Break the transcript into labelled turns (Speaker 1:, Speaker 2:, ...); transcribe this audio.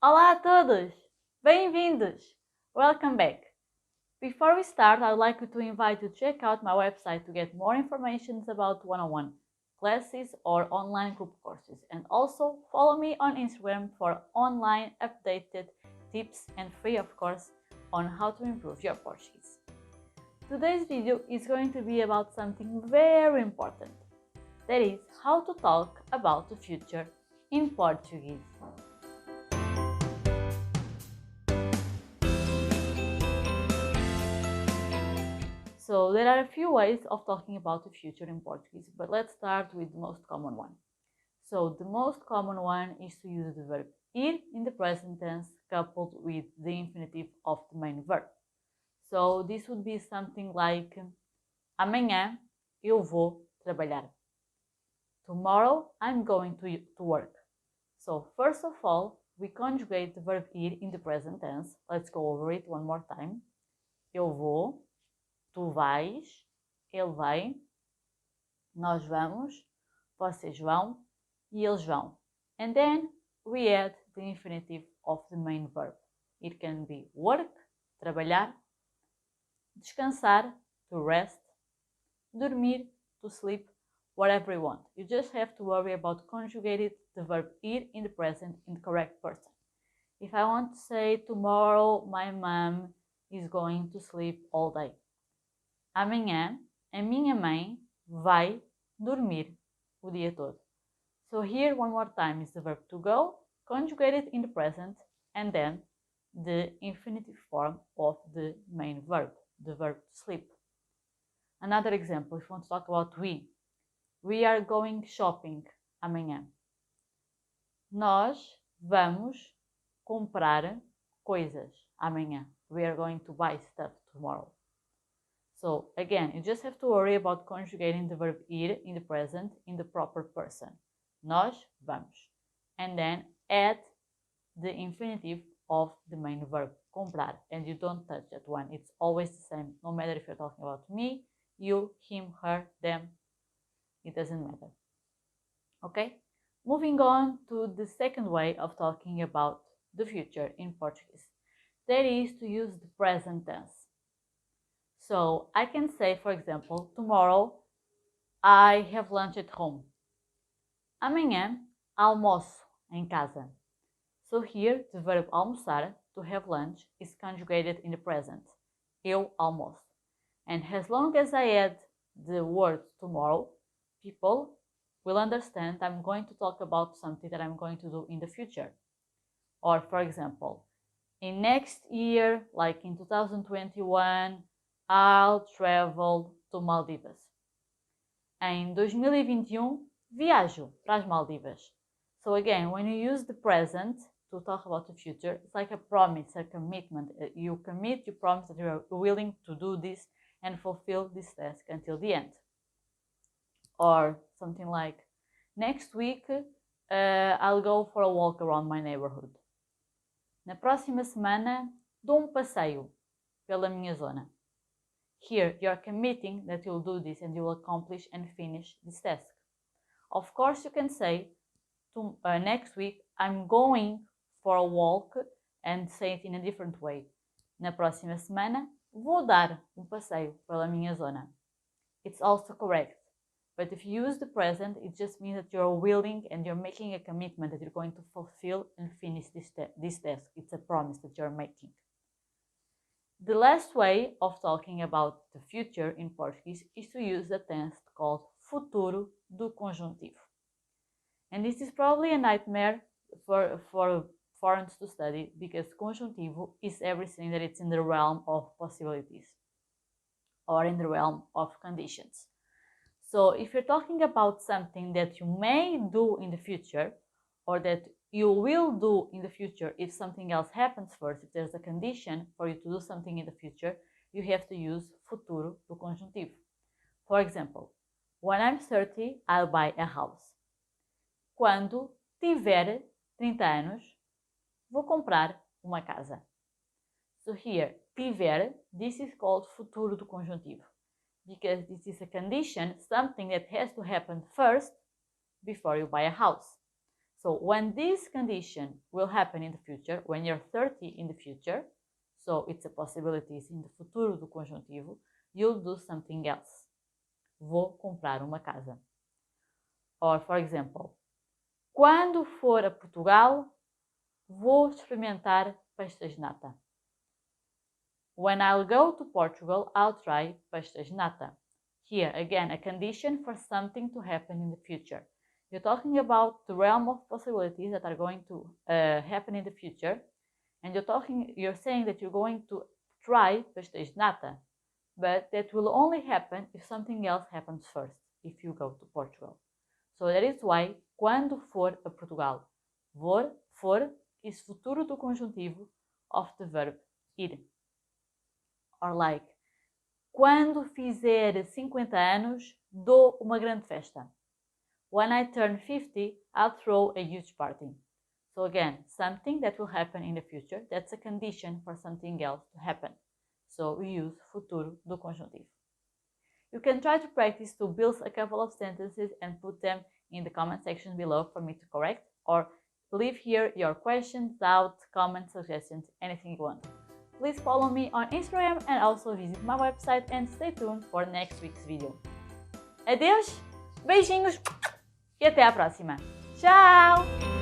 Speaker 1: Olá a todos! Bem-vindos! Welcome back! Before we start, I'd like to invite you to check out my website to get more information about one-on-one classes or online group courses, and also follow me on Instagram for online updated tips and free, of course, on how to improve your Portuguese. Today's video is going to be about something very important, that is how to talk about the future in Portuguese. So there are a few ways of talking about the future in Portuguese, but let's start with the most common one. So the most common one is to use the verb ir in the present tense coupled with the infinitive of the main verb. So this would be something like amanhã eu vou trabalhar. Tomorrow I'm going to work. So first of all, we conjugate the verb ir in the present tense. Let's go over it one more time. Eu vou, tu vais, ele vai, nós vamos, vocês vão e eles vão. And then we add the infinitive of the main verb. It can be work, trabalhar, descansar, to rest, dormir, to sleep, whatever you want. You just have to worry about conjugating the verb ir in the present in the correct person. If I want to say tomorrow my mom is going to sleep all day. Amanhã a minha mãe vai dormir o dia todo. So here one more time is the verb to go, conjugated in the present, and then the infinitive form of the main verb, the verb to sleep. Another example, if you want to talk about we are going shopping amanhã. Nós vamos comprar coisas amanhã. We are going to buy stuff tomorrow. So again, you just have to worry about conjugating the verb ir in the present in the proper person. Nós vamos. And then add the infinitive of the main verb, comprar. And you don't touch that one. It's always the same. No matter if you're talking about me, you, him, her, them. It doesn't matter. Okay? Moving on to the second way of talking about the future in Portuguese. That is to use the present tense. So I can say, for example, tomorrow I have lunch at home. Amanhã almoço em casa. So here the verb almoçar, to have lunch, is conjugated in the present. Eu almoço. And as long as I add the word tomorrow, people will understand I'm going to talk about something that I'm going to do in the future. Or for example, in next year, like in 2021, I'll travel to Maldivas. Em 2021, viajo para as Maldivas. So again, when you use the present to talk about the future, it's like a promise, a commitment. You commit, you promise that you are willing to do this and fulfill this task until the end. Or something like, next week I'll go for a walk around my neighborhood. Na próxima semana dou passeio pela minha zona. Here you are committing that you'll do this and you will accomplish and finish this task. Of course you can say, next week I'm going for a walk, and say it in a different way. Na próxima semana vou dar passeio pela minha zona. It's also correct. But if you use the present, it just means that you're willing and you're making a commitment that you're going to fulfill and finish this task. It's a promise that you're making. The last way of talking about the future in Portuguese is to use the tense called futuro do conjuntivo. And this is probably a nightmare for foreigners to study, because conjuntivo is everything that it's in the realm of possibilities or in the realm of conditions. So if you're talking about something that you may do in the future, or that you will do in the future if something else happens first, if there's a condition for you to do something in the future, you have to use futuro do conjuntivo. For example, when I'm 30, I'll buy a house. Quando tiver 30 anos, vou comprar uma casa. So here, tiver, this is called futuro do conjuntivo, because this is a condition, something that has to happen first before you buy a house. So when this condition will happen in the future, when you're 30 in the future, so it's a possibility in the futuro do conjuntivo, you'll do something else. Vou comprar uma casa. Or, for example, quando for a Portugal, vou experimentar pastéis de nata. When I'll go to Portugal, I'll try pastéis de nata. Here, again, a condition for something to happen in the future. You're talking about the realm of possibilities that are going to happen in the future, and you're saying that you're going to try pastéis de nata, but that will only happen if something else happens first, if you go to Portugal. So that is why, quando for a Portugal, for is futuro do conjuntivo of the verb ir. Or like, quando fizer 50 anos, dou uma grande festa. When I turn 50, I'll throw a huge party. So again, something that will happen in the future, that's a condition for something else to happen. So we use futuro do conjuntivo. You can try to practice to build a couple of sentences and put them in the comment section below for me to correct, or leave here your questions, doubts, comments, suggestions, anything you want. Please follow me on Instagram and also visit my website and stay tuned for next week's video. Adeus, beijinhos e até a próxima. Tchau!